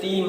3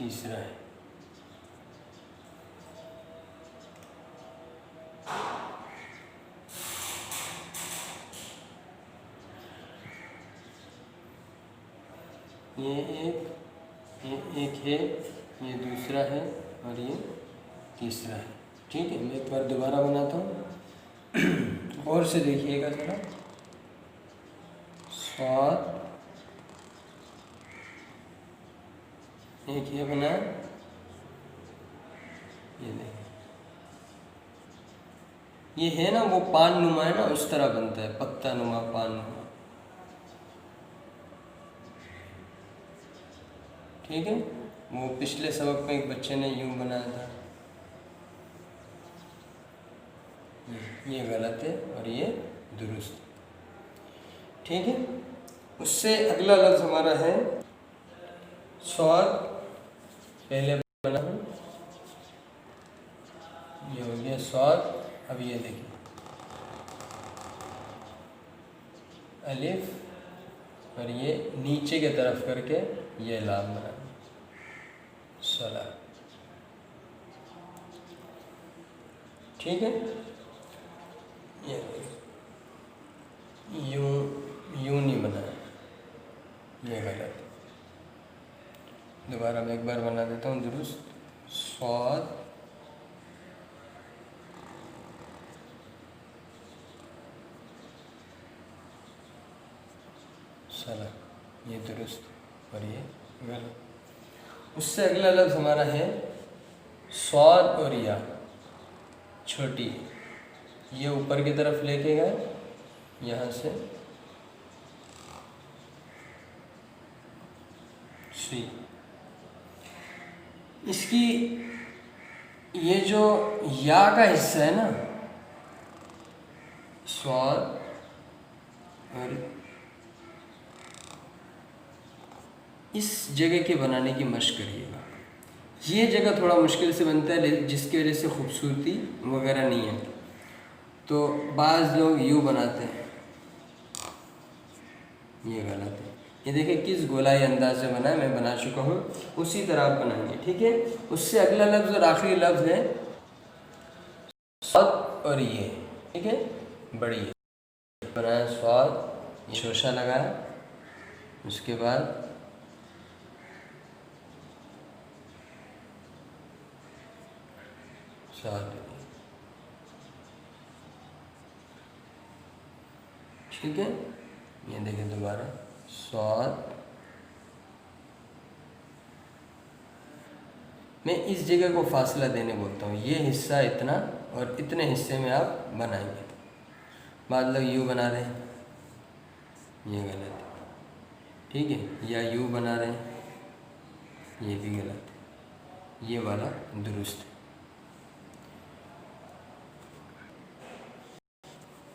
तीसरा है। ये एक है, ये दूसरा है और ये तीसरा है। ठीक है, मैं एक बार दोबारा बनाता हूँ और से देखिएगा ज़रा। स्वाद, एक ये बना, ये देखिए, ये है ना वो पान नुमा है ना, उस तरह बनता है, पत्ता नुमा, पान नुमा। ठीक है, वो पिछले सबक में एक बच्चे ने यूं बनाया था, ये गलत है और ये दुरुस्त। ठीक है, उससे अगला लफ्ज़ हमारा है स्वाद। पहले बना, ये हो गया स्वाद। अब ये देखिए, अलिफ और ये नीचे की तरफ करके ये लाम बना, सला। ठीक है, ये यूं नहीं बनाया, ये गलत। दोबारा मैं एक बार बना देता हूँ दुरुस्त। स्वाद, सला, ये दुरुस्त और ये गलत। उससे अगला लफ्ज़ हमारा है स्वाद और या, छोटी, ये ऊपर की तरफ लेके गए, यहाँ से सी। इसकी ये जो या का हिस्सा है ना, स्वाद और इस जगह के बनाने की मशक करिएगा। ये जगह थोड़ा मुश्किल से बनता है, जिसकी वजह से खूबसूरती वगैरह नहीं है। तो बाज़ लोग यूँ बनाते हैं, ये गलत है। ये देखिए किस गोलाई अंदाज से बना है, मैं बना चुका हूँ, उसी तरह आप बनाएंगे। ठीक है, उससे अगला लफ्ज़ और आखिरी लफ्ज़ है स्वाद और ये। ठीक है, बड़ी बनाया स्वाद, शोशा लगाया, उसके बाद स्वाद। ठीक है, ये देखिए दोबारा स्वाद। मैं इस जगह को फासला देने बोलता हूँ, ये हिस्सा इतना और इतने हिस्से में आप बनाएंगे। बाद लोग यू बना रहे हैं, ये गलत है। ठीक है, या यू बना रहे हैं, ये भी गलत है, ये वाला दुरुस्त है।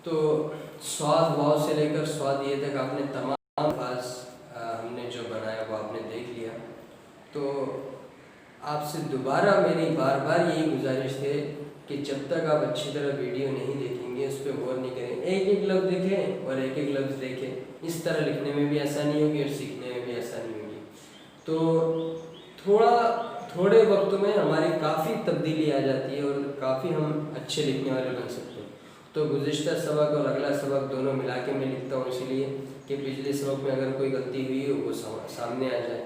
तो स्वाद वाव से लेकर स्वाद ये तक आपने तमाम अल्फाज हमने जो बनाया वो आपने देख लिया। तो आपसे दोबारा मेरी बार बार यही गुजारिश है कि जब तक आप अच्छी तरह वीडियो नहीं देखेंगे, उस पर गौर नहीं करें, एक एक लफ्ज़ देखें और एक एक लफ्ज़ देखें, इस तरह लिखने में भी आसानी होगी और सीखने में भी आसानी होगी। तो थोड़े वक्त में हमारी काफ़ी तब्दीली आ जाती है और काफ़ी हम अच्छे लिखने वाले बन सकते हैं। तो गुज़िश्ता सबक और अगला सबक दोनों मिला के मैं लिखता हूँ, इसलिए कि पिछले सबक में अगर कोई गलती हुई हो वो सामने आ जाए।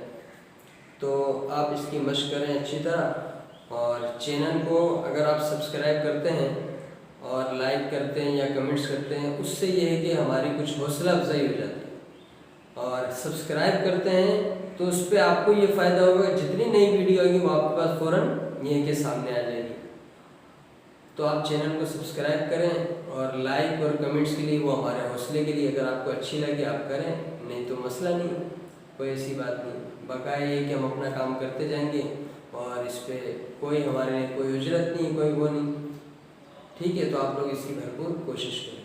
तो आप इसकी मशक करें अच्छी तरह, और चैनल को अगर आप सब्सक्राइब करते हैं और लाइक करते हैं या कमेंट्स करते हैं, उससे ये है कि हमारी कुछ हौसला अफजाई हो जाती है। और सब्सक्राइब करते हैं तो उस पर आपको ये फ़ायदा होगा, जितनी नई वीडियो आएगी वो आपके पास फ़ौरन ये के सामने आ जाएगी। तो आप चैनल को सब्सक्राइब करें, और लाइक और कमेंट्स के लिए वो हमारे हौसले के लिए, अगर आपको अच्छी लगे आप करें, नहीं तो मसला नहीं, कोई ऐसी बात नहीं। बकाया ये कि हम अपना काम करते जाएंगे और इस पर कोई हमारे लिए कोई उजरत नहीं, कोई वो नहीं। ठीक है, तो आप लोग इसकी भरपूर कोशिश करें।